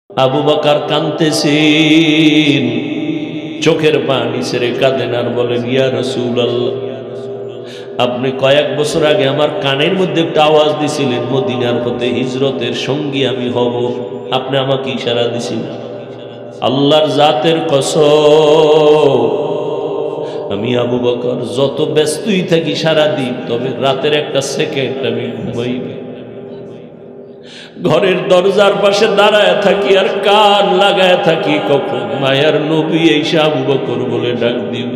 আবু বকর কাঁদতেছেন, চোখের পানি ছেড়ে কাঁদেন আর বলেন, ইয়া রাসূলুল্লাহ, আপনি কয়েক বছর আগে আমার কানের মধ্যে একটা আওয়াজ দিছিলেন মদিনার পথে হিজরতের সঙ্গী আমি হব, আপনি আমাকে ইশারা দিছিলেন। আল্লাহর জাতের কসম, আমি আবু বকর যত ব্যস্তই থাকি সারাদিন, তবে রাতের একটা সেকেন্ড আমি ঘুমাই না। ঘরের দরজার পাশে দাঁড়ায় থাকি আর কান লাগায় থাকি, কখন মায়ার নবী এসে আবু বকর বলে ডাক দিব।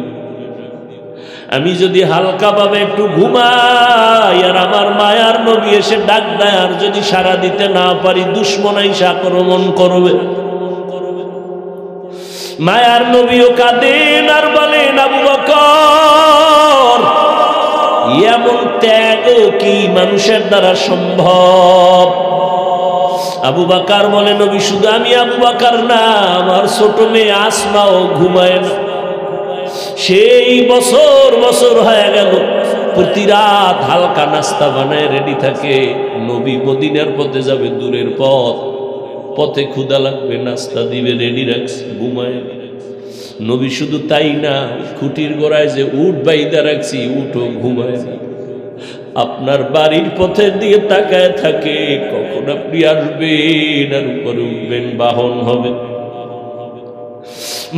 আমি যদি হালকা ভাবে একটু ঘুমাই আর আমার মায়ার নবী এসে ডাক দেয়, আর যদি সাড়া দিতে না পারি, দুশমন এসে আক্রমণ করবে। মায়ার নবীও কাঁদেন আর বলেন, আবু বকর, এমন ত্যাগ কি মানুষের দ্বারা সম্ভব? আবু বকর বলে, নবী শুধু আমি আবু বকর না, আমার ছোট মেয়ে আসমাও ঘুমায় না। সেই বছর বছর হয়ে গেল, প্রতি রাত হালকা নাস্তা বানায় রেডি থাকে। নবী মদিনার পথে যাবে, দূরের পথ, পথে ক্ষুধা লাগবে, নাস্তা দিবে, রেডি রাখছে, ঘুমায়। নবী শুধু তাই না, খুঁটির গোড়ায় যে উট বাইদা রাখছি, উটও ঘুমায় না। আপনার বাড়ির পথের দিকে তাকায় থাকে, কখন আপনি আসবেন আর উপরে উঠবেন, বাহন হবে।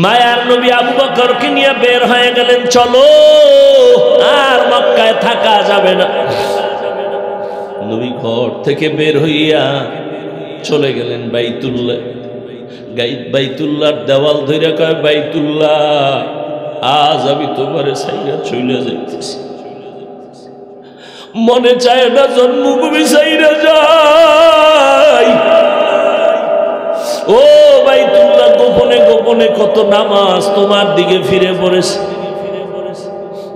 মায়ার নবী আবু বকরকে নিয়ে বের হয়ে গেলেন, চলো আর মক্কায় থাকা যাবে না। নবী ঘর থেকে বের হইয়া চলে গেলেন বাইতুল্লাহ। বাইতুল্লাহর দেওয়াল ধরে কয়, বাইতুল্লাহ, আজ আমি তোমারে ছাইরা চলে যাইতেছি। মনে চায় না জন্মভূমি ছাইরা যাই। ও বাইতুল্লাহ, গোপনে গোপনে কত নামাজ তোমার দিকে ফিরে পড়েছে,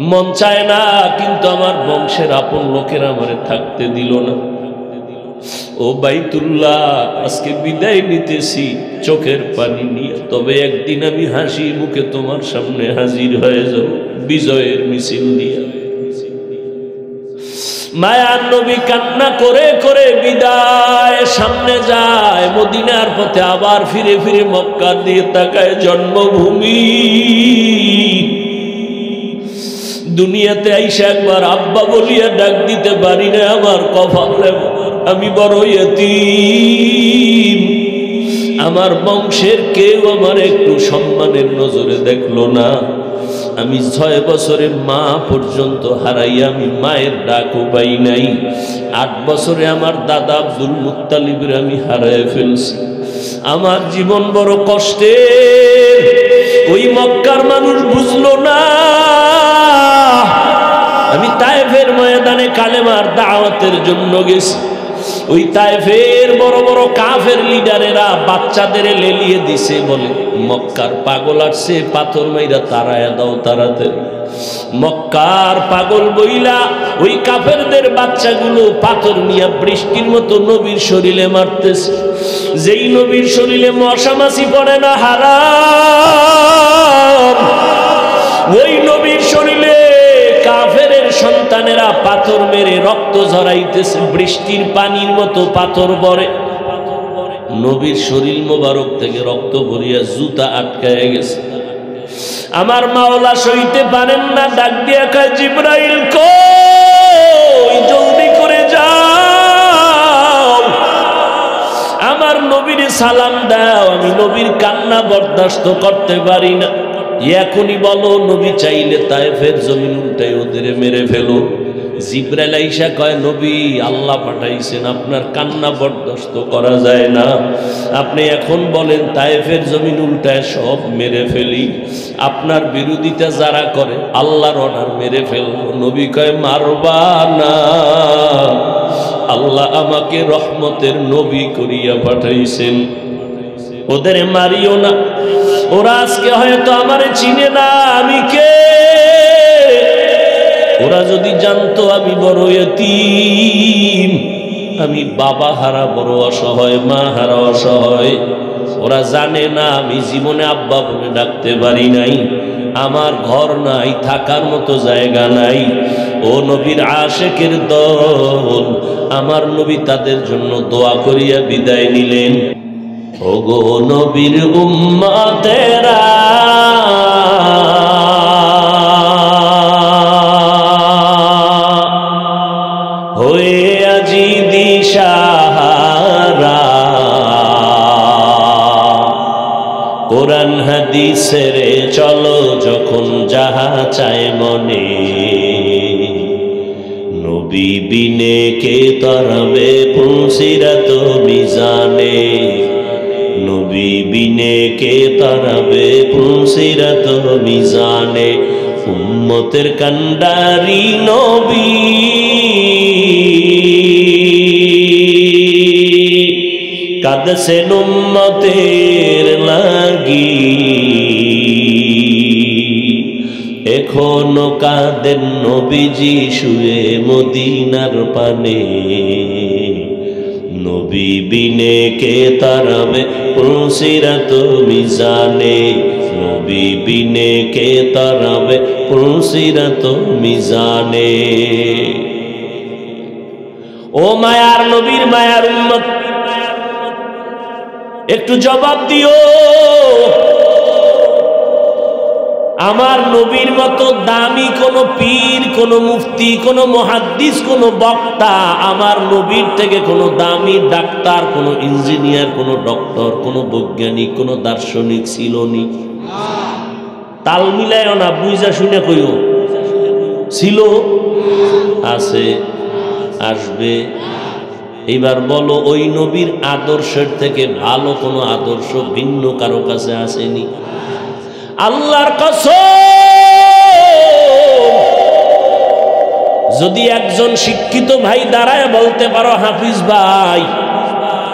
মন চায় না, কিন্তু আমার বংশের আপন লোকেরা আমারে থাকতে দিল না। ও বাইতুল্লাহ, আজকে বিদায় নিতেছি চোখের পানি নিয়ে, তবে একদিন আমি হাসি মুখে তোমার সামনে হাজির হয়ে যাব বিজয়ের মিছিল নিয়ে। মায়ার নবী কান্না করে করে বিদায় সামনে যায়, মদিনার পথে আবার ফিরে ফিরে মক্কার দিয়ে তাকায়, জন্মভূমি। দুনিয়াতে আইসা একবার আব্বা বলিয়া ডাক দিতে পারি না, আমার কপালে আমি বড় ইয়তীম। আমার বংশের কেউ আমার একটু সম্মানের নজরে দেখলো না। আমি 6 বছরে মা পর্যন্ত হারাইয়া আমি মায়ের ডাকও পাই নাই। 8 বছরে আমার দাদা আব্দুল মুত্তালিবের আমি হারায় ফেলছি। আমার জীবন বড় কষ্টের। ওই মক্কার মানুষ বুঝলো না। আমি তায়েফের ময়দানে কালেমার দাওয়াতের জন্য গেছি। ওই তায়েফের বড় বড় কাফের লিডারেরা বাচ্চাদের লেলিয়ে দিছে, বলে মক্কার পাগল আসছে, পাথর মাইরা তারায়া দাও তাড়াতাড়ি। মক্কার পাগল বইলা ওই কাফেরদের বাচ্চাগুলো পাথর নিয়ে বৃষ্টির মতো নবীর শরীরে মারতেছে। যেই নবীর শরীরে মশা মাছি পড়ে না হারাম, ওই নবীর শরীরে কাফের সন্তানেরা পাথর মেরে রক্ত ঝরাইতেছে, বৃষ্টির পানির মতো পাথর পড়ে। নবীর শরীর মোবারক থেকে রক্ত ভরিয়া জুতা আটকায় গেছে। আমার মাওলা সইতে পারেন না, ডাক দিয়া কয়, জিবরাইল কই, জলদি করে যাও, আমার নবীর সালাম দাও। আমি নবীর কান্না বরদাস্ত করতে পারি না। এখনই বলো, নবী চাইলে তায়েফের জমিন উল্টাই ওদের মেরে ফেলো। জিবরাইল আইসা কয়, নবী আল্লাহ পাঠাইছেন, আপনার কান্না বরদাস্ত করা যায় না। আপনি এখন বলেন তায়েফের জমিন উল্টায় সব মেরে ফেলি। আপনার বিরোধিতা যারা করে আল্লাহর অর্ডার মেরে ফেলবো। নবী কয়, মারবা না, আল্লাহ আমাকে রহমতের নবী করিয়া পাঠাইছেন, ওদের মারিও না। ওরা আজকে হয়তো আমারে চিনে না, আমি কে। ওরা যদি জানতো আমি বড় ইয়তীম, আমি বাবা হারা বড় অসহায়, মা হারা অসহায়। ওরা জানে না আমি জীবনে আব্বা বলে ডাকতে পারি নাই, আমার ঘর নাই, থাকার মতো জায়গা নাই। ও নবীর আশেকের দল, আমার নবী তাদের জন্য দোয়া করিয়া বিদায় নিলেন। ওগো নবীর উম্মতেরা হয়ে আজি দিশাহারা কোরআন হাদিসের চলো যখন যাহা চায় মনে নবী বিনে কে তরবে পুলসিরাত মিজানে নবী বিনে কে তরবে পুলসিরাত মিজানে উম্মতের কান্ডারি নবী কাঁদছেন উম্মতের লাগি এখনো কাঁদেন নবীজি শুয়ে মদিনার পানে নবী বিনে কে তারাবে পুলসিরাত মিজানে নবী বিনে কে তারাবে পুলসিরাত মিজানে ও মায়ার নবীর মায়ার উম্মত একটু জবাব দিও আমার নবীর মতো দামি কোন পীর কোন মুফতি কোন মুহাদ্দিস কোন বক্তা আমার নবীর থেকে কোন দামি ডাক্তার কোন ইঞ্জিনিয়ার কোন ডক্টর কোন বৈজ্ঞানিক কোন দার্শনিক ছিল নি তাল মিলায় না বুঝা শুনে কইও ছিল আছে আসবে এবার বলো ওই নবীর আদর্শের থেকে ভালো কোনো আদর্শ ভিন্ন কারো কাছে আসেনি আল্লাহর কসম যদি একজন শিক্ষিত ভাই দাঁড়ায় বলতে পারো হাফিজ ভাই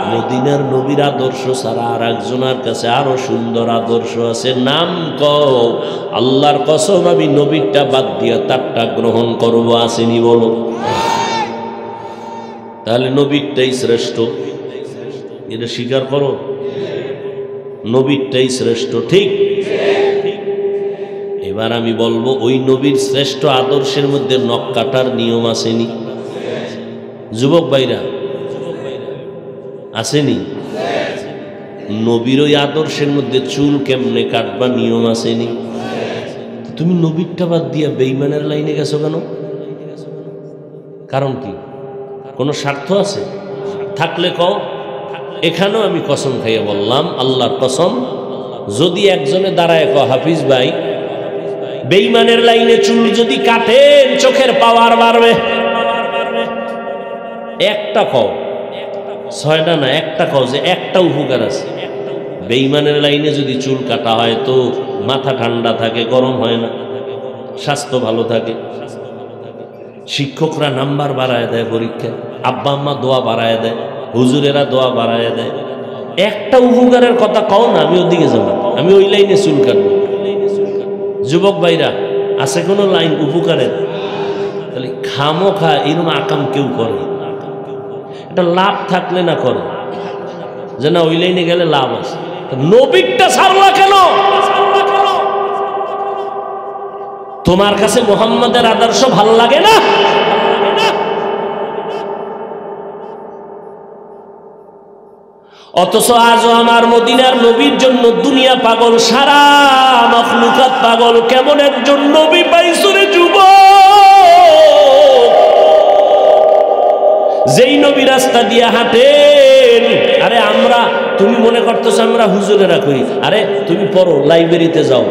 মদিনার নবীর আদর্শ ছাড়া আর একজনের কাছে আরো সুন্দর আদর্শ আছে নাম কও আল্লাহর কসম আমি নবীরটা বাদ দিয়া তারটা গ্রহণ করবো আসেনি বলো তাহলে নবীরটাই শ্রেষ্ঠ এটা স্বীকার করো নবীরটাই শ্রেষ্ঠ ঠিক এবার আমি বলবো ওই নবীর শ্রেষ্ঠ আদর্শের মধ্যে নখ কাটার নিয়ম আসেনি যুবক ভাইরা আসেনি নবীর ওই আদর্শের মধ্যে চুল কেমনে কাটবা নিয়ম আসেনি তুমি নবীরটা বাদ দিয়া বেঈমানের লাইনে গেছো কেন কারণ কি কোনো স্বার্থ আছে থাকলে কও এখানেও আমি কসম খাইয়ে বললাম আল্লাহর কসম যদি একজনে দাঁড়ায় ক হাফিজ ভাই বেঈমানের লাইনে চুল যদি কাটেন চোখের পাওয়ার বাড়বে একটা কও ছয়টা না একটা কও যে একটা উপকার আছে বেঈমানের লাইনে যদি চুল কাটা হয় তো মাথা ঠান্ডা থাকে গরম হয় না স্বাস্থ্য ভালো থাকে শিক্ষকরা নাম্বার বাড়ায় দেয় পরীক্ষায় আব্বা আম্মা দোয়া বাড়ায় দেয় হুজুরেরা দোয়া বাড়ায় দেয় একটা উপকারের কথা কও না আমি ওদিকে যাবো আমি ওই লাইনে চুল কাটবো যুবক ভাইরা আছে কোনো লাইন উপকারের তাহলে খামোখা এরকম আকাম কেউ করে এটা লাভ থাকলে না করে যে না ওই লাইনে গেলে লাভ আছে নবীরটা ছাড়লা কেন তোমার কাছে মুহাম্মাদের আদর্শ ভালো লাগে না অথচ আজও আমার মদিনার নবীর জন্য দুনিয়া পাগল সারা মাখলুকাত পাগল কেমন একজন নবী পাইছো রে যুবক যেই নবী রাস্তা দিয়ে হাঁটেন আরে আমরা তুমি মনে করতেছো আমরা হুজুরেরা কই আরে তুমি পড়ো লাইব্রেরিতে যাও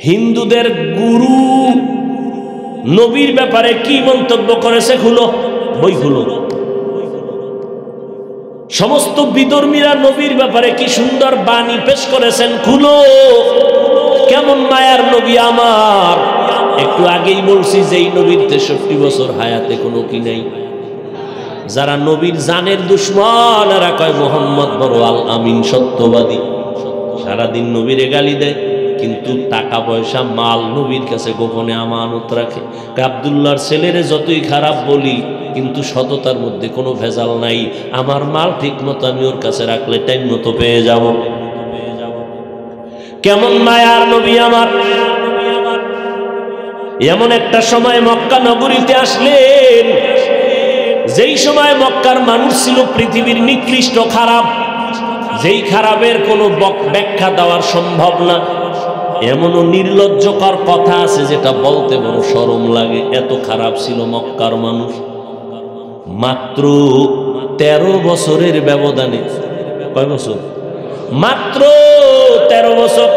হিন্দুদের গুরু নবীর ব্যাপারে কি মন্তব্য করেছে খুলো বই খুলো সমস্ত বিধর্মীরা নবীর ব্যাপারে কি সুন্দর বাণী পেশ করেছেন খুলো কেমন মায়ার নবী আমার একটু আগেই বলছি যে এই নবীর 63 বছর হায়াতে কোনো কি নাই যারা নবীর জানের দুশ্মন এরা কয় মোহাম্মদ বড় আল আমিন সত্যবাদী সারাদিন নবীরে গালি দেয় কিন্তু টাকা পয়সা মাল নবীর কাছে গোপনে আমানত রাখে আব্দুল্লাহর ছেলেরে যতই খারাপ বলি কিন্তু সততার মধ্যে কোনো ভেজাল নাই আমার মাল ঠিক মতো আমি ওর কাছে রাখলে টাইম মতো পেয়ে যাব কেমন মায়ার নবী আমার এমন একটা সময় মক্কা নগরীতে আসলেন যেই সময় মক্কার মানুষ ছিল পৃথিবীর নিকৃষ্ট খারাপ, যেই খারাপের কোনো ব্যাখ্যা দেওয়ার সম্ভব না, এমনও নির্লজ্জকর কথা আছে যেটা বলতে বড় শরম লাগে, এত খারাপ ছিল মক্কার মানুষ। মাত্র 13 বছরের ব্যবধানে, কয় বছর? মাত্র 13 বছর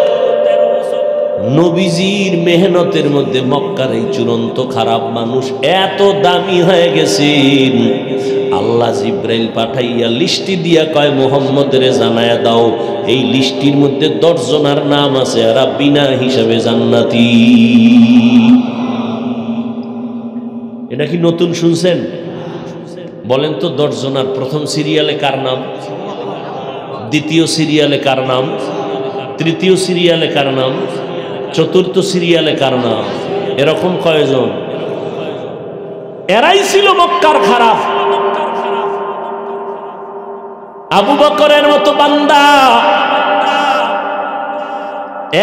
নবীজির মেহনতের মধ্যে মক্কার এই চূড়ান্ত খারাপ মানুষ এত দামি হয়ে গেছেন। আল্লাহ জিব্রাইল পাঠাইয়া লিস্টি দিয়া কয়, মুহাম্মদের জানায়া দাও এই লিস্টির মধ্যে 10 জনের নাম আছে, আর বিনা হিসাবে জান্নাতি। এটা কি নতুন শুনছেন? বলেন তো 10 জনের প্রথম সিরিয়ালে কার নাম, দ্বিতীয় সিরিয়ালে কার নাম, তৃতীয় সিরিয়ালে কার নাম, চতুর্থ সিরিয়ালে কার নাম? এরকম কয়জন? এরাই ছিল মক্কার খারাপ। আবু বকরের মতো বান্দা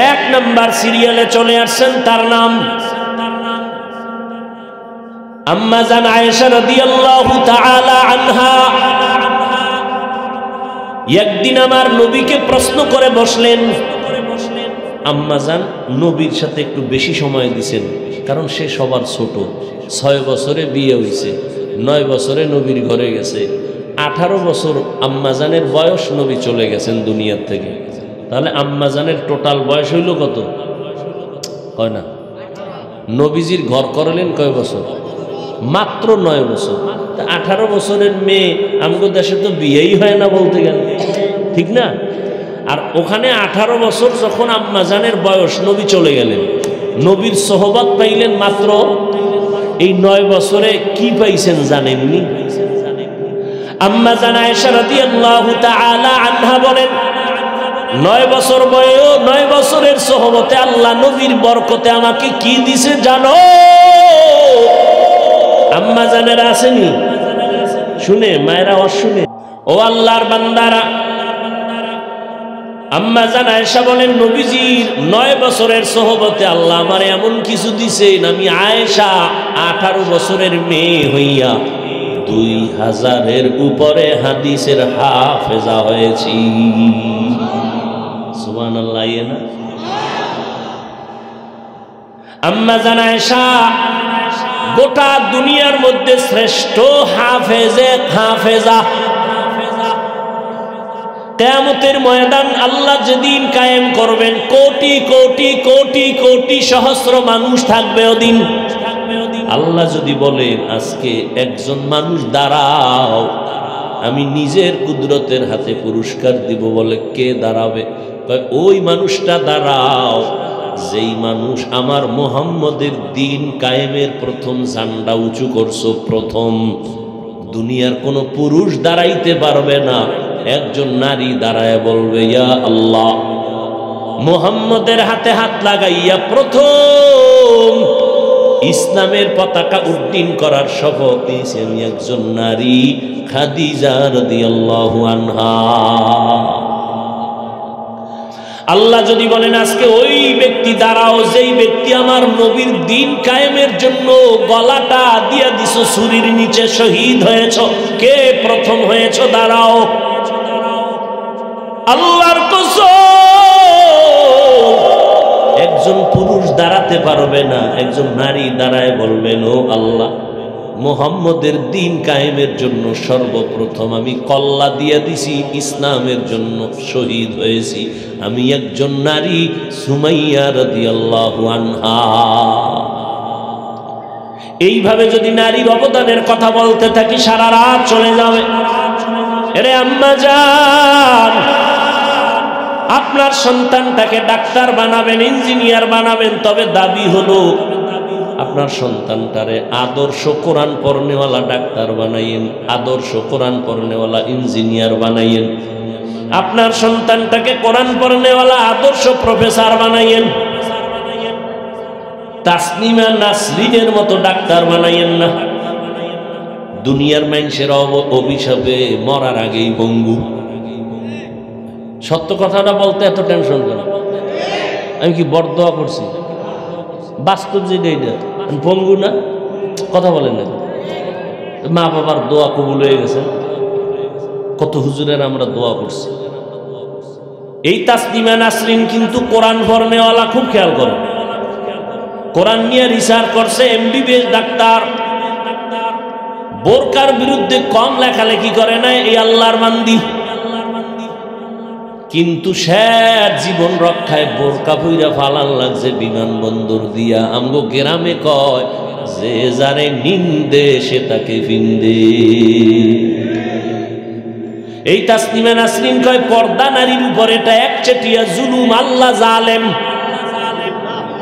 1 নাম্বার সিরিয়ালে চলে আসছেন, তার নাম আম্মা জান আয়েশা রাদিয়াল্লাহু তাআলা আনহা। একদিন আমার নবীকে প্রশ্ন করে বসলেন। আম্মা জান নবীর সাথে একটু বেশি সময় দিছেন, কারণ সে সবার ছোট। 6 বছরে বিয়ে হয়েছে, 9 বছরে নবীর ঘরে গেছে, 18 বছর আম্মাজানের বয়স, নবী চলে গেছেন দুনিয়ার থেকে। তাহলে আম্মাজানের টোটাল বয়স হইল কত? হয় না? নবীজির ঘর করলেন কয় বছর? মাত্র 9 বছর। 18 বছরের মেয়ে আমগো দেশে তো বিয়েই হয় না বলতে গেলে, ঠিক না? আর ওখানে 18 বছর যখন আম্মাজানের বয়স, নবী চলে গেলেন, নবীর সোহবত পাইলেন মাত্র এই 9 বছরে। কি পাইছেন জানেননি? আম্মা জান আয়েশা রাদিয়াল্লাহু তাআলা আনহা বলেন, 9 বছর বয়স, 9 বছরের সোহবতে আল্লাহ নবীর বরকতে আমাকে কি দিছে জানো? আম্মা জানেরা আসেনি? শুনে মায়েরা অশুনে? ও আল্লাহর বান্দারা, আম্মা জান আয়েশা বলেন, নবীজির 9 বছরের সোহবতে আল্লাহ আমার এমন কিছু দিছেন, আমি আয়েশা 18 বছরের মেয়ে হইয়া 2000-এর উপরে হাদিসের হাফেজা হয়েছি। সুবহানাল্লাহ। না আম্মা জান আয়েশা গোটা দুনিয়ার মধ্যে শ্রেষ্ঠ হাফেজা। কিয়ামতের ময়দান আল্লাহ যেদিন কায়েম করবেন, কোটি কোটি কোটি কোটি সহস্র মানুষ থাকবে ওদিন। আল্লাহ যদি বলেন আজকে একজন মানুষ দাঁড়াও, আমি নিজের কুদরতের হাতে পুরস্কার দিব, বলে কে দাঁড়াবে? ওই মানুষটা দাঁড়াও যেই মানুষ আমার মুহাম্মদের দিন কায়েমের প্রথম ঝান্ডা উঁচু করছো। প্রথম দুনিয়ার কোনো পুরুষ দাঁড়াইতে পারবে না, একজন নারী দাঁড়ায় বলবে, ইয়া আল্লাহ, মুহাম্মদের হাতে হাত লাগাইয়া প্রথম ইসলামের পতাকা উড্ডীন করার শপথ নিয়েছি আমি একজন নারী, খাদিজা রাদিয়াল্লাহু আনহা। আল্লাহ যদি বলেন আজকে ওই ব্যক্তি দাঁড়াও যেই ব্যক্তি আমার নবীর দিন কায়েমের জন্য গলাটা দিয়া দিছো ছুরির নিচে, শহীদ হয়েছ, কে প্রথম হয়েছ? দাঁড়াও। আল্লাহর কসম, একজন পুরুষ দাঁড়াতে পারবে না, একজন নারী দাঁড়ায় বলবেন, ও আল্লাহ, মুহাম্মদের দিন কায়েমের জন্য সর্বপ্রথম আমি কল্লা দিয়া দিছি, ইসলামের জন্য শহীদ হয়েছি আমি একজন নারী, সুমাইয়া রাদিয়াল্লাহু আনহা। এইভাবে যদি নারীর অবদানের কথা বলতে থাকি সারা রাত চলে যাবে। আরে আম্মা জান, আপনার সন্তানটাকে ডাক্তার বানাবেন, ইঞ্জিনিয়ার বানাবেন, তবে দাবি হলো আপনার সন্তানটারে আদর্শ কোরআন পড়নেওয়ালা ডাক্তার বানাইয়েন, আদর্শ কোরআন পড়নেওয়ালা ইঞ্জিনিয়ার বানাইয়েন। আপনার সন্তানটাকে কোরআন পড়নেওয়ালা আদর্শ প্রফেসর বানাইয়েন। তাসনিমা নাসরিনের মতো ডাক্তার বানাইয়েন না। দুনিয়ার মানুষের অভিশাপে মরার আগেই পঙ্গু। সত্য কথাটা বলতে এত টেনশন কেন? আমি কি বরদোয়া করছি? বাস্তব যেটা, এটা পঙ্গু না? কথা বলেন না। মা বাবার দোয়া কবুল হয়ে গেছে। কত হুজুরের আমরা দোয়া করছি। এই তাসলিমা নাসরিন কিন্তু কোরআন পড়নেওয়ালা, খুব খেয়াল করে, কোরআন নিয়ে রিসার্চ করছে, এমবিবিএস ডাক্তার। বোরকার বিরুদ্ধে কম লেখালেখি করে না এই আল্লাহর বান্দি, কিন্তু স্যার জীবন রক্ষায় বোরকা পইরা ফালান লাগছে বিমানবন্দর দিয়া। আমগো গ্রামে কয় যে যারে নিন্দে সে তাকে ফিন্দে। এই তাসলিমা নাসরিন কয় পর্দা নারীর উপর এটা একচেটিয়া জুলুম, আল্লাহ জালেম।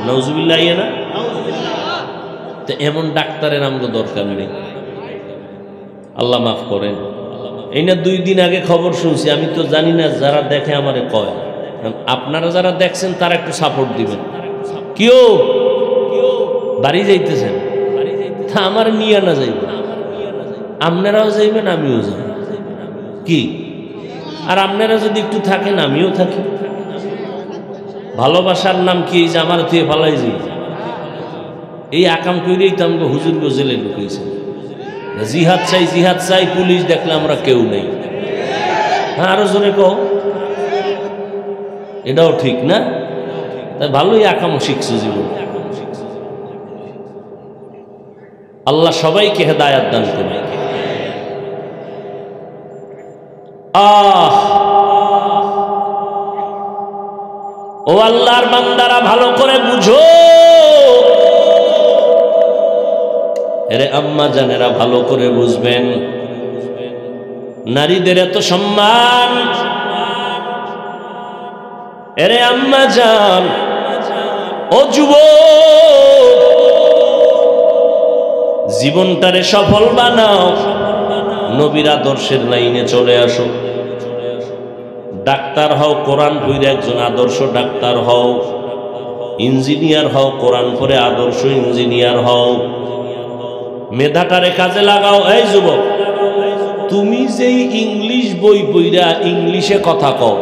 নাউজুবিল্লাহ না? তো এমন ডাক্তারের আমগো দরকার নেই, আল্লাহ মাফ করেন। এই না 2 দিন আগে খবর শুনছি, আমি তো জানি না, যারা দেখে আমারে কয়। আপনারা যারা দেখছেন তারা একটু সাপোর্ট দিবেন। কেউ বাড়ি যাইতেছেন, আমার নিয়ে না যাইবেন, আপনারাও যাইবেন, আমিও যাই। কি আর আপনারা যদি একটু থাকেন আমিও থাকি। ভালোবাসার নাম কি? এই যে আমার তুই ফালাই যাই, এই আকাম করেই তো আমাকে হুজুর জেলে ঢুকেছে। জিহাদ চাই, জিহাদ চাই, পুলিশ দেখলে আমরা কেউ নেই। হ্যাঁ, আরো জোরে কও। এটাও ঠিক না? তাই ভালোই আকাম শিখছো জীবন। আল্লাহ সবাইকে হেদায়াত দান করবে। ও আল্লাহর বান্দারা, ভালো করে বুঝো। এরে আম্মা জানেরা ভালো করে বুঝবেন, নারীদের এত সম্মান। এরে আম্মা জান, ও যুবক, জীবনটারে সফল বানাও, নবীর আদর্শের লাইনে চলে আসো। ডাক্তার হও, কোরআন পড়ে একজন আদর্শ ডাক্তার হও। ইঞ্জিনিয়ার হও, কোরআন পড়ে আদর্শ ইঞ্জিনিয়ার হও। মেধাটারে কাজে লাগাও। এই যুবক, তুমি যেই ইংলিশ বই পড়া ইংলিশে কথা কও,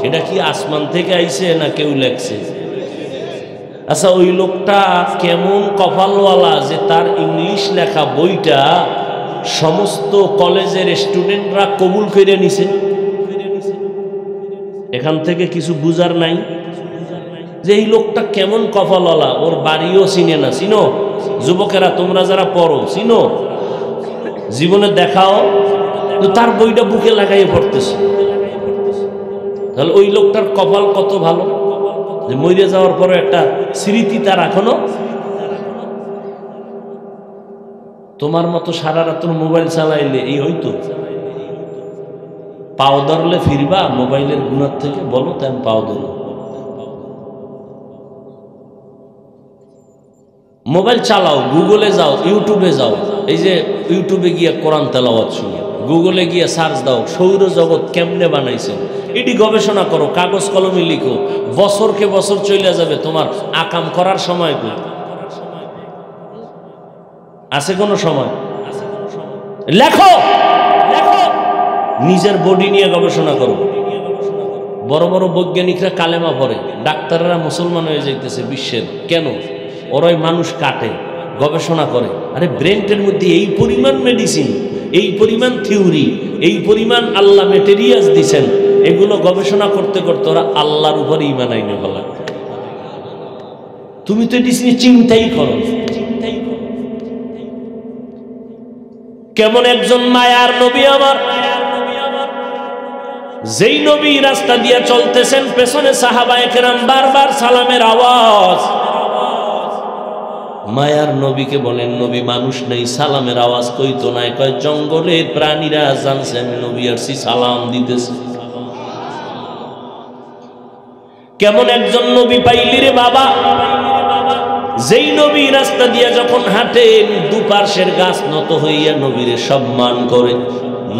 এটা কি আসমান থেকে আইছে না কেউ লেখছে? আচ্ছা, ওই লোকটা কেমন কপালওয়ালা যে তার ইংলিশ লেখা বইটা সমস্ত কলেজের স্টুডেন্টরা কবুল করে নিছে। এখান থেকে কিছু বুঝার নাই যে এই লোকটা কেমন কপালওয়ালা, ওর বাড়িও চিনে না। চিনো যুবকেরা, তোমরা যারা পড়ো, চিনো, জীবনে দেখাও, তো তার বইটা বুকে লাগাইয়ে পড়তেছে। তাহলে ওই লোকটার কপাল কত ভালো যে মরে যাওয়ার পরে একটা স্মৃতি তার এখনো। তোমার মতো সারা রাত মোবাইল চালাইলে এই হইতো? পাও ধরলে ফিরবা মোবাইলের গুণার থেকে? বলো তাই আমি পাও ধরো। মোবাইল চালাও, গুগলে যাও, ইউটিউবে যাও। এই যে ইউটিউবে গিয়ে কোরআন তেলাওয়াত শুনো, গুগলে গিয়ে সার্চ দাও সৌরজগৎ কেমনে বানাইছে, এটি গবেষণা করো, কাগজ কলমে লিখো। বছরকে বছর চলে যাবে, তোমার আকাম করার সময় কই আছে? কোনো সময়? লেখো, নিজের বডি নিয়ে গবেষণা করো। বড় বড় বৈজ্ঞানিকরা কালেমা পড়ে, ডাক্তাররা মুসলমান হয়ে যাইতেছে বিশ্বের। কেন? ওরাই মানুষ কাটে, গবেষণা করে। আরে ব্রেনের মধ্যে এই পরিমাণ মেডিসিন, এই পরিমাণ থিওরি, এই পরিমাণ আল্লাহ মেটেরিয়ালস দিছেন, এগুলো গবেষণা করতে করতে ওরা আল্লাহর উপর ঈমান আইনে বলা। তুমি তো এটি চিন্তাই করো। কেমন একজন মায়ার নবী আমার, যেই নবী রাস্তা দিয়ে চলতেছেন, পেছনে সাহাবায়ে কেরাম বারবার সালামের আওয়াজ। মায়ার নবীকে বলেন, নবী মানুষ নেই, সালামের আওয়াজ কইতো না। কয় জঙ্গলের প্রাণীরা জানছে আমি নবী আসছি, সালাম দিতেছে। কেমন একজন নবী পাইলি রে বাবা, যেই নবী রাস্তা দিয়ে যখন হাঁটেন, দুপার্শ্বের গাছ নত হইয়া নবীরে সম্মান করে।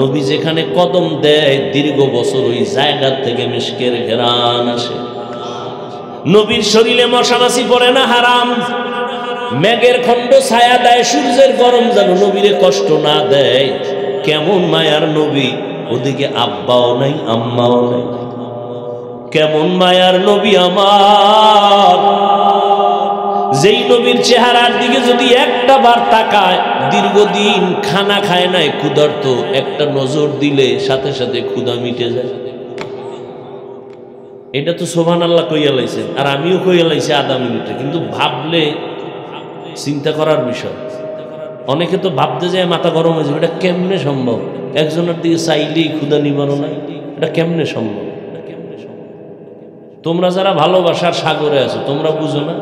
নবী যেখানে কদম দেয়, দীর্ঘ বছর ওই জায়গা থেকে মিশকের ঘেরান আসে। নবীর শরীরে মশামাছি পড়ে না, হারাম। মেঘের খণ্ড ছায়া দেয়, সূর্যের গরম যেন নবীরে কষ্ট না দেয়। কেমন মায়ার নবী, ওদিকে আব্বাও নাই আম্মাও নাই। কেমন মায়ার নবী আমার, যেই নবীর চেহারার দিকে যদি একটা বার তাকায়, দীর্ঘদিন খানা খায় নাই, ক্ষুধার্ত, একটা নজর দিলে সাথে সাথে ক্ষুধা মিটে যায়। এটা তো সুবহানাল্লাহ কইয়া লাইছেন, আর আমিও কইয়া লাইছি আধা মিনিটে, কিন্তু ভাবলে চিন্তা করার বিষয়। অনেকে তো ভাবতে যায় মাথা গরম হয়ে যাবে, এটা কেমনে সম্ভব? একজনের দিকে চাইলেই ক্ষুধা নিবারণ নাই, এটা কেমনে সম্ভব? তোমরা যারা ভালোবাসার সাগরে আছো তোমরা বুঝো না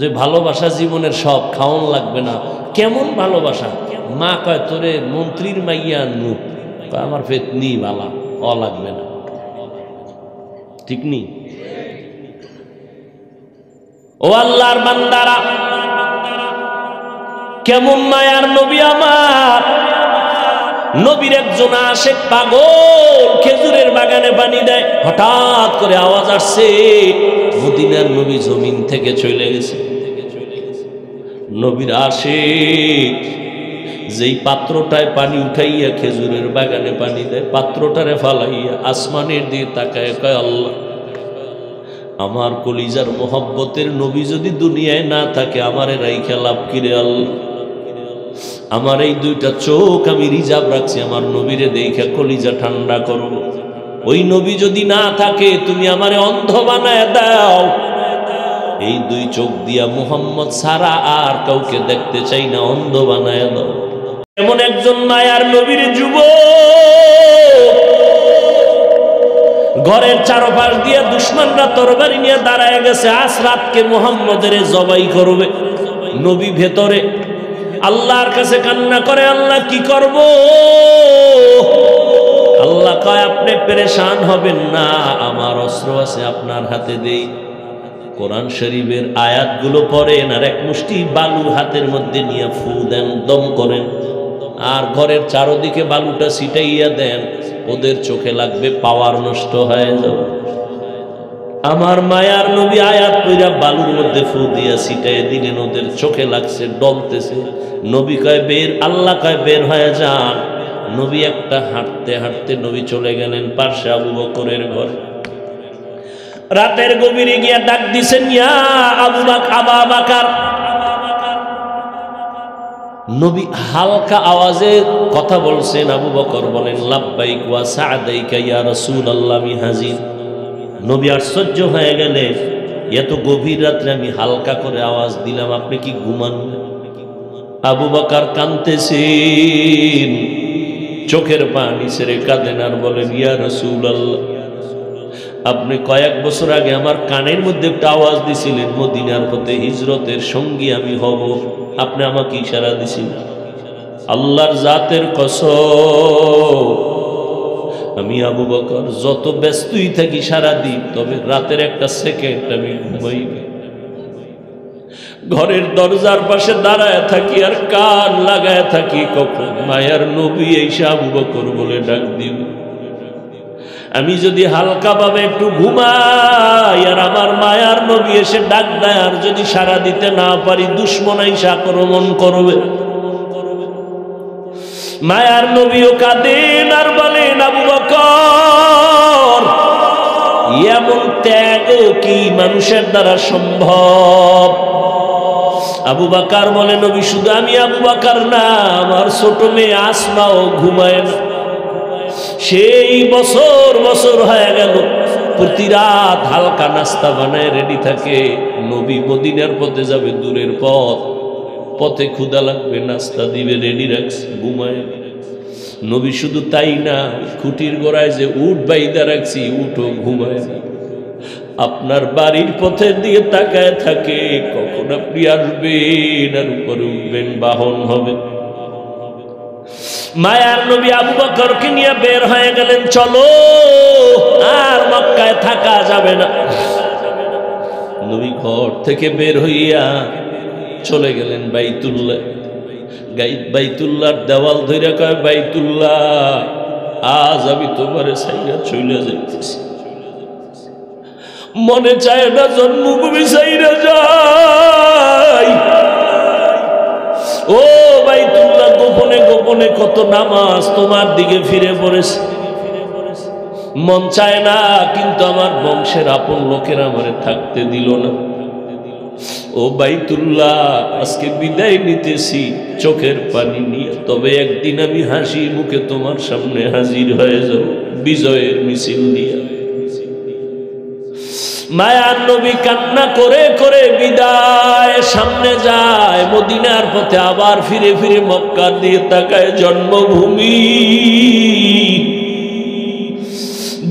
যে ভালোবাসা জীবনের সব, খাওয়ান লাগবে না। কেমন ভালোবাসা? মা কয় তোরে মন্ত্রীর মাইয়া নু, আমার ফেতনি বালা, অ লাগবে না, ঠিক নি? ও আল্লাহর বান্দারা, কেমন মায়ার নবী আমার। নবীর একজন আশেক পাগল খেজুরের বাগানে পানি দেয়, হঠাৎ করে আওয়াজ আসছে, মদিনার নবী জমিন থেকে চলে গেছে। নবীর আশেক যেই পাত্রটায় পানি উঠাইয়া খেজুরের বাগানে পানি দেয়, পাত্রটারে ফালাইয়া আসমানের দিকে তাকায়, কয় আল্লাহ, আমার কলিজার মোহব্বতের নবী যদি দুনিয়ায় না থাকে, আমারে রাইখা লাভ কিরে আল্লাহ? আমার এই দুইটা চোখ আমি রিজার্ভ রাখছি, আমার নবীরে দেখা কলিজা ঠান্ডা করব। ওই নবী যদি না থাকে, তুমি আমারে অন্ধ বানায় দাও। এই দুই চোখ দিয়া মুহাম্মদ ছাড়া আর কাউকে দেখতে চাই না, অন্ধ বানায় দাও। এমন একজন মায়ার নবীর যুবক, ঘরের চারপাশ দিয়ে দুশমনরা তরবারি নিয়ে দাঁড়ায় গেছে, আজ রাতকে মুহাম্মদের জবাই করবে। নবী ভেতরে আল্লাহর কাছে কান্না করে, আল্লাহ কি করব? আল্লাহ কয়, আপনি পেরেশান হবেন না, আমার অস্ত্র আছে, আপনার হাতে দেই। কোরআন শরীফের আয়াতগুলো পড়েন, আর এক মুষ্টি বালু হাতের মধ্যে নিয়ে ফু দেন, দম করেন, আর ঘরের চারদিকে বালুটা ছিটাইয়া দেন। ওদের চোখে লাগবে, পাওয়ার নষ্ট হয়ে যাবে। আমার মায়ার নবী আয়াত কইরা বালুর মধ্যে ফু দিয়া ছিটাইয়া দিলেন, ওদের চোখে লাগছে, ডলতেছে। নবী কয় বের, আল্লাহ কয় বের হয়ে যান। নবী একটা হাঁটতে হাঁটতে নবী চলে গেলেন পাশে আবু বকরের ঘরে। রাতের গভীরে গিয়া ডাক দিছেন, ইয়া আবু বকর। নবী হালকা আওয়াজে কথা বলছেন। আবু বকর বলেন, লাব্বাইক ওয়া সা'দাইকা ইয়া রাসূলুল্লাহ, আমি হাজির। নবী আশ্চর্য হয়ে গেলেন, এত গভীর রাত্রে আমি হালকা করে আওয়াজ দিলাম, আপনি কি ঘুমান? আবু বকর কাঁদতেছেন, চোখের পানি ছেড়ে কাঁদেন আর বলেন, ইয়া রাসূলুল্লাহ, আপনি কয়েক বছর আগে আমার কানের মধ্যে একটা আওয়াজ দিছিলেন, মদিনার পথে হিজরতের সঙ্গী আমি হব। আপনি আমাকে ইশারা দিছিলেন। আল্লাহর জাতের কসম, আমি আবু বকর যত ব্যস্তই থাকি সারা দিন, তবে রাতের একটা সেকেন্ড আমি ঘুমাই না। ঘরের দরজার পাশে দাঁড়ায় থাকি আর কান লাগায় থাকি, কখন মায়ার নবী এসে আবু বকর বলে ডাক দিবে। আমি যদি হালকা ভাবে একটু ঘুমাই আর আমার মায়ার নবী এসে ডাক দেয়, আর যদি সাড়া দিতে না পারি, দুশমন এসে আক্রমণ করবে। মায়ার নবীও কাঁদেন আর বলেন, আবু বকর, এমন ত্যাগ কি মানুষের দ্বারা সম্ভব? আবু বকর বলে, নবী শুধু আমি আবু বকর না, আমার ছোট মেয়ে আসমাও ঘুমায় না। সেই বছর বছর হয়ে গেল, প্রতি রাত হালকা নাস্তা বানায় রেডি থাকে। নবী মদিনার পথে যাবে, দূরের পথ, পথে ক্ষুধা লাগবে, নাস্তা দিবে, রেডি রাখছে, ঘুমায়। নবী শুধু তাই না, খুঁটির গোড়ায় যে উট বাইদা রাখছি, উটও ঘুমায়। আপনার বাড়ির পথের দিকে তাকায় থাকে, কখন আপনি আসবেন আর উপরে উঠবেন, বাহন হবে। মায়ার নবী আবু বকরকে নিয়ে বের হয়ে গেলেন, চলো আর মক্কায় থাকা যাবে না। নবী ঘর থেকে বের হইয়া চলে গেলেন বাইতুল্লাহ। বাইতুল্লাহর দেওয়াল ধরে কয়, বাইতুল্লাহ, আজ আমি তোমারে ছাইরা চলে যাইতেছি। মনে চায় না জন্মভূমি ছাইরা যাই। ও বাইতুল্লাহ, গোপনে গোপনে কত নামাজ তোমার দিকে ফিরে পড়েছে। মন চায় না, কিন্তু আমার বংশের আপন লোকেরা আমারে থাকতে দিল না। ও বাইতুল্লাহ, আজকে বিদায় নিতেছি চোখের পানি নিয়ে, তবে একদিন আমি হাসি মুখে তোমার সামনে হাজির হয়ে যাব বিজয়ের মিছিল নিয়ে। মায়ার নবী কান্না করে করে বিদায় সামনে যায়, মদিনার পথে আবার ফিরে ফিরে মক্কার দিয়ে তাকায়, জন্মভূমি।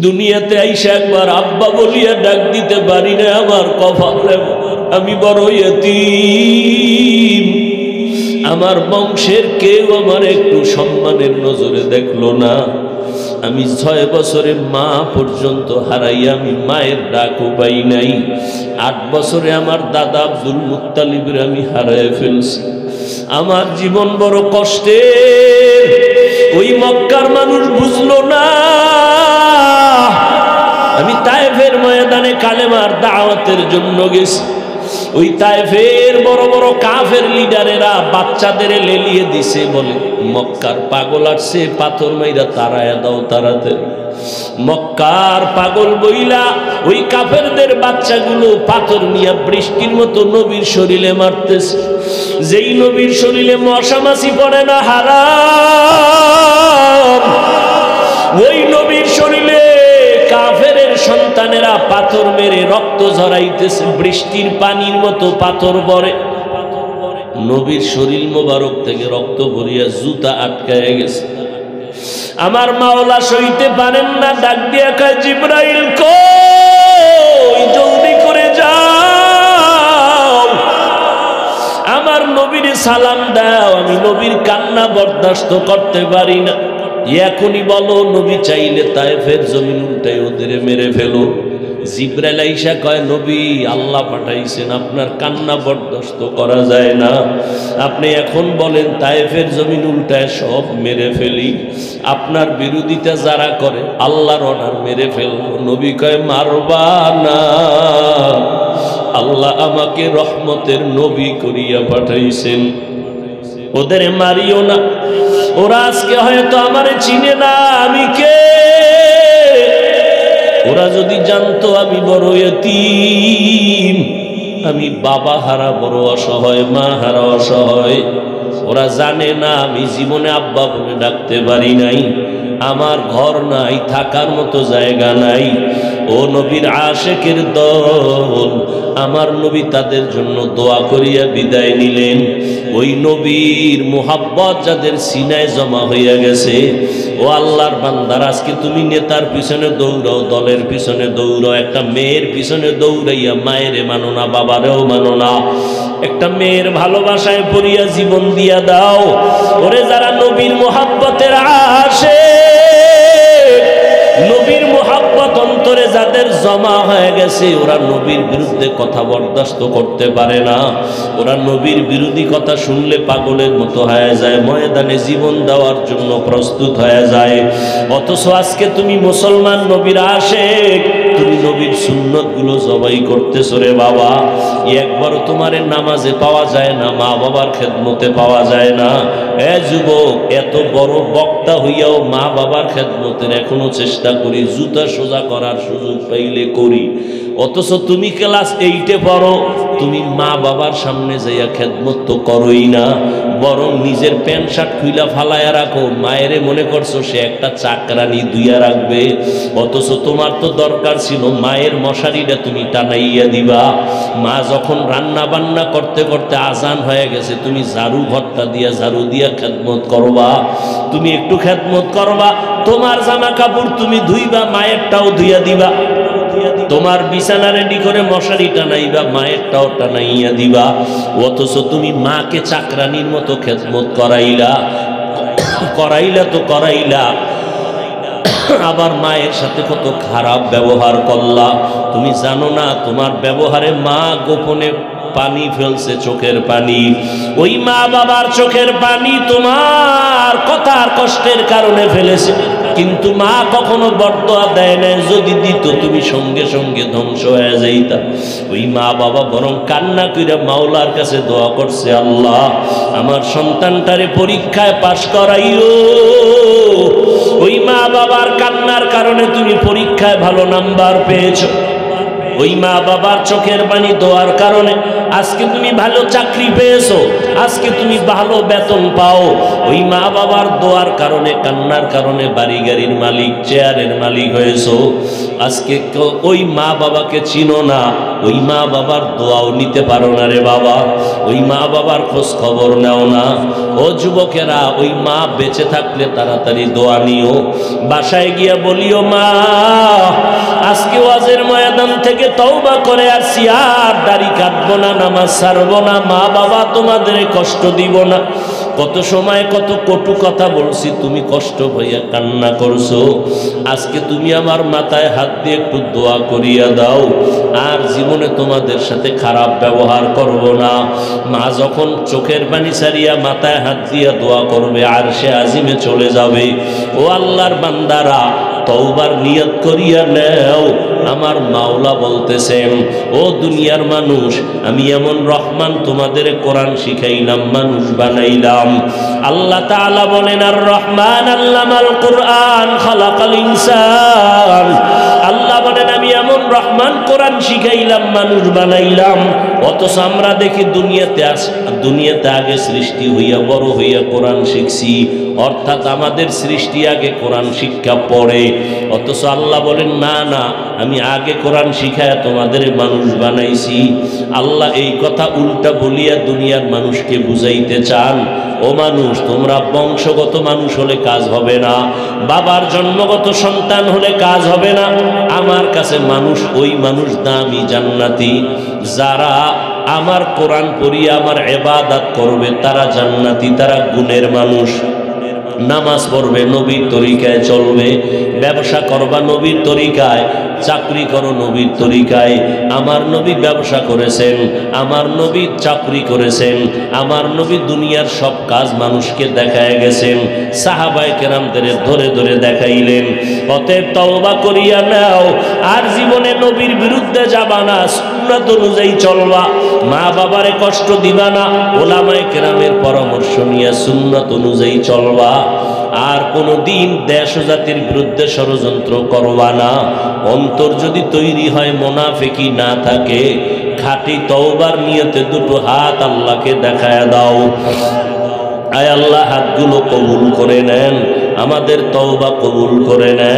দুনিয়াতে আইসা একবার আব্বা বলিয়া ডাক দিতে পারি না, আমার কপালে আমি বড় ইয়তীম। আমার বংশের কেউ আমার একটু সম্মানের নজরে দেখলো না। আমি 6 বছরে মা পর্যন্ত হারাইয়া আমি মায়ের ডাকও পাই নাই। 8 বছরে আমার দাদা আব্দুল মুত্তালিবের আমি হারায় ফেলছি। আমার জীবন বড় কষ্টের। ওই মক্কার মানুষ বুঝলো না। আমি তায়েফের ময়দানে কালেমার দাওয়াতের জন্য গেছি। ওই তায়েফের বড় বড় কাফের লিডারেরা বাচ্চাদের লেলিয়ে দিছে, বলে মক্কার পাগল আসছে, পাথর মাইরা তারায়া দাও তাড়াতাড়ি। মক্কার পাগল বইলা ওই কাফেরদের বাচ্চাগুলো পাথর নিয়ে বৃষ্টির মতো নবীর শরীরে মারতেছে। যেই নবীর শরীরে মশা মাছি পড়ে না হারাম, ওই নবীর শরীরে কাফের সন্তানেরা পাথর মেরে রক্ত ঝরাইতেছে, বৃষ্টির পানির মতো পাথর পড়ে। নবীর শরীর মোবারক থেকে রক্ত ভরিয়া জুতা আটকায় গেছে। আমার মাওলা সইতে পারেন না, ডাক দিয়া কয়, জিবরাইল কই, জলদি করে যাও, আমার নবীর সালাম দাও। আমি নবীর কান্না বরদাস্ত করতে পারি না। এখনই বলো, নবী চাইলে তায়েফের জমিন উল্টাই ওদের মেরে ফেলো। জিবরাইল আইসা কয়, নবী আল্লাহ পাঠাইছেন, আপনার কান্না বরদাস্ত করা যায় না। আপনি এখন বলেন তায়েফের জমিন উল্টায় সব মেরে ফেলি। আপনার বিরোধিতা যারা করে আল্লাহর অর্ডার মেরে ফেলবো। নবী কয়, মারবা না, আল্লাহ আমাকে রহমতের নবী করিয়া পাঠাইছেন, ওদের মারিও না। ওরা আজকে হয়তো আমারে চিনে না, আমি কে। ওরা যদি জানতো আমি বড় ইয়তীম, আমি বাবা হারা বড় অসহায়, মা হারা অসহায়, ওরা জানে না আমি জীবনে আব্বা বলে ডাকতে পারি নাই, আমার ঘর নাই, থাকার মতো জায়গা নাই। ও নবীর আশেকের দল, আমার নবী তাদের জন্য দোয়া করিয়া বিদায় নিলেন। ওই নবীর মুহাব্বত যাদের সিনায় জমা হইয়া গেছে, ও আল্লাহর বান্দার, আজকে তুমি নেতার পিছনে দৌড়াও, দলের পিছনে দৌড়াও, একটা মেয়ের পিছনে দৌড়াইয়া মায়েরে মানো না, বাবারেও মানো না, একটা মেয়ের ভালোবাসায় পড়িয়া জীবন দিয়া দাও। ওরে যারা নবীর মুহাব্বতের আশিক, নবীর মুহাব্বত অন্তরে যাদের জমা হয়ে গেছে, ওরা নবীর বিরুদ্ধে কথা বরদাস্ত করতে পারে না। ওরা নবীর বিরোধী কথা শুনলে পাগলের মতো হয়ে যায়, ময়দানে জীবন দেওয়ার জন্য প্রস্তুত হয়ে যায়। অথচ আজকে তুমি মুসলমান, নবীর আশিক, তুমি নবীর সুন্নত গুলো জবাই করতেছো রে বাবা। একবারও তোমারে নামাজে পাওয়া যায় না, মা বাবার খেদমতে পাওয়া যায় না। এ যুবক, এত বড় বক্তা হইয়াও মা বাবার খেদমতের এখনো চেষ্টা করি, জুতা সোজা করার সুযোগ পাইলে করি। অথচ তুমি ক্লাস 8-এ পড়ো, তুমি মা বাবার সামনে যাইয়া খেদমত তো করোই না, বরং নিজের প্যান্ট শার্ট খুইলা ফালাইয়া রাখো। মায়েরে মনে করছো সে একটা চাকরানি দুইয়া রাখবে, অথচ তোমার তো দরকার ছিল মায়ের মশারিটা তুমি টানাইয়া দিবা। মা যখন রান্না বান্না করতে করতে আজান হয়ে গেছে, তুমি ঝাড়ু ঘরটা দিয়া ঝাড়ু দিয়া খেদমত করবা, তুমি একটু খেদমত করবা। তোমার জামা কাপড় তুমি ধুইবা, মায়েরটাও ধুইয়া দিবা। তোমার বিছানা রেডি করে মশারি টানাইবা, মায়েরটাও টানাইয়া দিবা। অথচ তুমি মাকে চাকরানির মতো খেদমত করাইলা, তো করাইলা, আবার মায়ের সাথে কত খারাপ ব্যবহার করলা। তুমি জানো না তোমার ব্যবহারে মা গোপনে পানি ফেলছে, চোখের পানি। ওই মা বাবার চোখের পানি তোমার কথার কষ্টের কারণে ফেলেছে, কিন্তু মা কখনো বরদোয়া দেয় না, যদি দিত তুমি সঙ্গে সঙ্গে ধ্বংস হয়ে যাইতা। ওই মা বাবা বরং কান্না কইরা মাওলার কাছে দোয়া করছে, আল্লাহ আমার সন্তানটারে পরীক্ষায় পাশ করাইও। ওই মা বাবার কান্নার কারণে তুমি পরীক্ষায় ভালো নাম্বার পেয়েছো। ওই মা বাবার চোখের পানি দোয়ার কারণে আজকে তুমি ভালো চাকরি পেয়েছো, আজকে তুমি ভালো বেতন পাও। ওই মা বাবার দোয়ার কারণে, কান্নার কারণে বাড়ি গাড়ির মালিক, চেয়ারের মালিক হয়েছো। আজকে ওই মা বাবাকে চিনো না, ওই মা বাবার দোয়াও নিতে পারো না রে বাবা, ওই মা বাবার খোঁজ খবর নেও না। ও যুবকেরা, ওই মা বেঁচে থাকলে তাড়াতাড়ি দোয়া নিও, বাসায় গিয়া বলিও মা আজকে ওয়াজের ময়দান থেকে তওবা করে আসছি, আর দাড়ি কাটবো না, নামাজ ছাড়বো না, মা বাবা তোমাদের কষ্ট দিব না। কত সময় কত কটু কথা বলছি, তুমি কষ্ট হইয়া কান্না করছো। আজকে তুমি আমার মাথায় হাত দিয়ে একটু দোয়া করিয়া দাও, আর জীবনে তোমাদের সাথে খারাপ ব্যবহার করব না। মা যখন চোখের পানি ছাড়িয়া মাথায় হাত দিয়া দোয়া করবে, আর সে আজিমে চলে যাবে। ও আল্লাহর বান্দারা, তওবার নিয়ত করিয়া নেও। আমার মাওলা বলতেছেন, ও দুনিয়ার মানুষ, আমি এমন রহমান তোমাদের কোরআন শিখাইলাম, মানুষ বানাইলাম। আল্লাহ তাআলা বলেন, আর রহমান আল্লামাল কোরআন খালাকাল ইনসান। আল্লাহ বলেন, আমি এমন রহমান কোরআন শিখাইলাম, মানুষ বানাইলাম। অথচ আমরা দেখি দুনিয়াতে আগে সৃষ্টি হইয়া বড় হইয়া কোরআন শিখছি, অর্থাৎ আমাদের সৃষ্টি আগে কোরআন শিক্ষা পড়ে। অথচ আল্লাহ বলেন, না না, আমি আগে কোরআন শিখায় তোমাদের মানুষ বানাইছি। আল্লাহ এই কথা উল্টা বলিয়া দুনিয়ার মানুষকে বুঝাইতে চান, ও মানুষ, তোমরা বংশগত মানুষ হলে কাজ হবে না, বাবার জন্মগত সন্তান হলে কাজ হবে না। আমার কাছে মানুষ ওই মানুষ দামি, জান্নাতি। যারা আমার কোরআন পড়িয়া আমার ইবাদত করবে তারা জান্নাতি, তারা গুণের মানুষ। নামাজ পড়বে, নবীর তরিকায় চলবে, ব্যবসা করবা নবীর তরিকায়, চাকরি করো নবীর তরিকায়। আমার নবী ব্যবসা করেছেন, আমার নবী চাকরি করেছেন, আমার নবী দুনিয়ার সব কাজ মানুষকে দেখায় গেছেন, সাহাবায়ে কেরামদের ধরে ধরে দেখাইলেন। অতএব তওবা করিয়া নাও, আর জীবনে নবীর বিরুদ্ধে যাবা না, সুন্নাত অনুযায়ী চলবা, মা বাবারে কষ্ট দিবা না, ওলামায়ে কেরামের পরামর্শ নিয়ে সুন্নাত অনুযায়ী চলবা। আর কোনো দিন দেশ ও জাতির বিরুদ্ধে ষড়যন্ত্র করবা না। অন্তর যদি তৈরি হয়, মুনাফিকি না থাকে, খাঁটি তওবার নিয়তে দুটো হাত আল্লাহকে দেখায় দাও। আয় আল্লাহ, হাতগুলো কবুল করে নেন, আমাদের তওবা কবুল করে নেন।